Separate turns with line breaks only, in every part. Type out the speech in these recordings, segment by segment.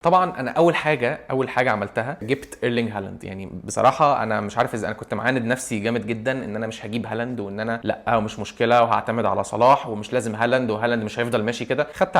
طبعا انا اول حاجه عملتها جبت ايرلينج هالاند. يعني بصراحه انا مش عارف انا كنت معاند نفسي جامد جدا ان انا مش هجيب هالاند، وان انا لا ومش مشكله وهعتمد على صلاح ومش لازم هالاند، وهالاند مش هيفضل ماشي كده. خدت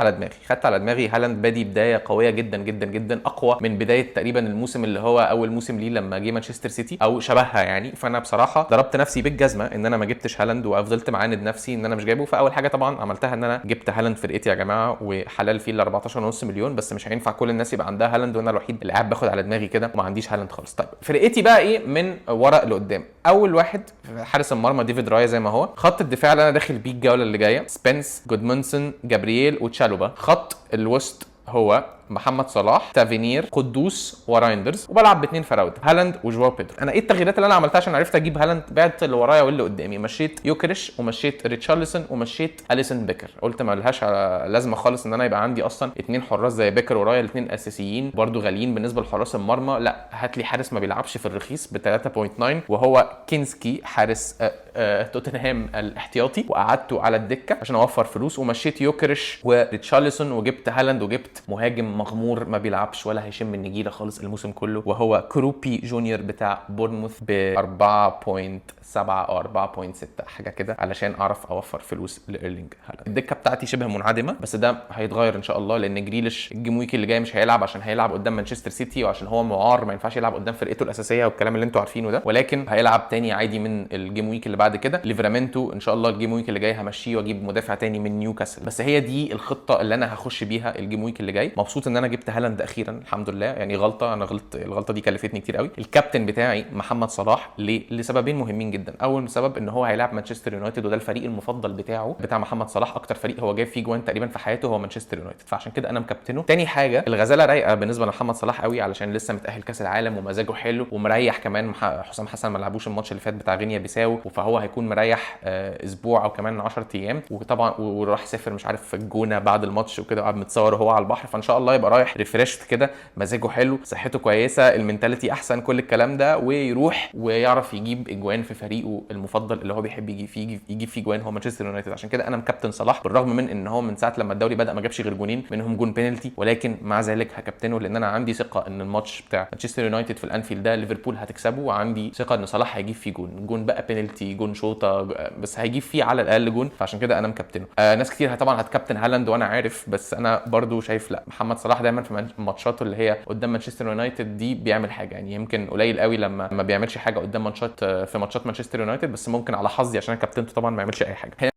على دماغي هالاند بادي بدايه قويه جدا جدا جدا، اقوى من بدايه تقريبا الموسم اللي هو اول موسم ليه لما جه مانشستر سيتي او شبهها يعني. فانا بصراحه ضربت نفسي بالجزمه ان انا ما جبتش هالاند، وفضلت معاند نفسي ان انا مش جايبه. فاول حاجه طبعا عملتها ان انا جبت هالاند فرقتي يا جماعه، وحلال فيه ال 14.5 مليون، بس مش هينفع كل الناس يبقى عندها هالاند وانا الوحيد اللي قاعد باخد على دماغي كده وما عنديش هالاند خالص. طيب فرقتي بقى ايه من ورا لقدام؟ اول واحد حارس المرمى ديفيد رايا زي ما هو. خط الدفاع اللي انا داخل بيه الجوله اللي جايه سبنس، جودمونسون، جابرييل وتشالوبا. خط الوسط هو محمد صلاح، تافينير، قدوس ورايندرز، وبلعب باثنين فراوده هالاند وجواو بيدرو. انا ايه التغييرات اللي انا عملتها عشان عرفت اجيب هالاند؟ بعت اللي ورايا واللي قدامي، مشيت يوكريش ومشيت ريتشارلسون ومشيت اليسون بيكر. قلت ما لهاش لازمه خالص ان انا يبقى عندي اصلا اثنين حراس زي بيكر ورايا، الاثنين اساسيين برده غاليين بالنسبه لحراس المرمى. لا هات لي حارس ما بيلعبش في الرخيص ب 3.9 وهو كينسكي حارس توتنهام الاحتياطي، وقعدته على الدكه عشان اوفر فلوس. ومشيت يوكريش وريتشارلسون وجبت هالاند، وجبت مهاجم مغمور ما بيلعبش ولا هيشم النجيله خالص الموسم كله، وهو كروبي جونيور بتاع بورنموث ب 4.7 او 4.6 حاجه كده، علشان اعرف اوفر فلوس لايرلينج هالاند. الدكه بتاعتي شبه منعدمه، بس ده هيتغير ان شاء الله لان جريليش الجيم ويك اللي جاي مش هيلعب عشان هيلعب قدام مانشستر سيتي، وعشان هو معار ما ينفعش يلعب قدام فرقته الاساسيه والكلام اللي انتوا عارفينه ده. ولكن هيلعب تاني عادي من الجيم ويك اللي بعد كده. ليفرامنتو ان شاء الله الجيم ويك اللي جاي همشيه واجيب مدافع تاني من نيوكاسل. بس هي دي الخطه اللي انا هخش بيها الجيم ويك اللي جاي. مبسوط ان انا جبت هالاند اخيرا الحمد لله. يعني غلطه، انا غلطت، الغلطه دي كلفتني كتير قوي. الكابتن بتاعي محمد صلاح لسببين مهمين جدا. اول سبب ان هو هيلعب مانشستر يونايتد، وده الفريق المفضل بتاع محمد صلاح. اكتر فريق هو جايب فيه جوان تقريبا في حياته هو مانشستر يونايتد، فعشان كده انا مكابتنه. تاني حاجه الغزاله رايقه بالنسبه لمحمد صلاح قوي، علشان لسه متاهل كاس العالم ومزاجه حلو ومريح كمان. حسام حسن ما لعبوش الماتش اللي فات بتاع غينيا بيساو، فهو هيكون مريح اسبوع او كمان 10 ايام. وطبعا وراح سافر مش عارف في الجونه بعد الماتش وكده، وقعد متصور وهو على البحر. فان شاء الله يبقى رايح ريفريشت كده، مزاجه حلو، صحته كويسه، المينتاليتي احسن، كل الكلام ده، ويروح ويعرف يجيب اجوان في فريقه المفضل اللي هو بيحب يجيب فيه جوان، هو مانشستر يونايتد. عشان كده انا مكابتن صلاح، بالرغم من ان هو من ساعه لما الدوري بدا ما جابش غير جونين، منهم جون بينالتي، ولكن مع ذلك هكابتنه لان انا عندي ثقه ان الماتش بتاع مانشستر يونايتد في الانفيلد ده ليفربول هتكسبه، وعندي ثقه ان صلاح هيجيب فيه جون بقى بينالتي، جون شوطه، بس هيجيب فيه على الاقل جون. فعشان كده انا مكابتنه. ناس كتير طبعا هتكابتن هالاند وانا عارف، بس انا برضو شايف لا، محمد صلاح دايما في ماتشاته اللي هي قدام مانشستر يونايتد دي بيعمل حاجه. يعني يمكن قليل قوي لما ما بيعملش حاجه قدام ماتشات في ماتشات مانشستر يونايتد، بس ممكن على حظي عشان انا كابتنته طبعا ما يعملش اي حاجه.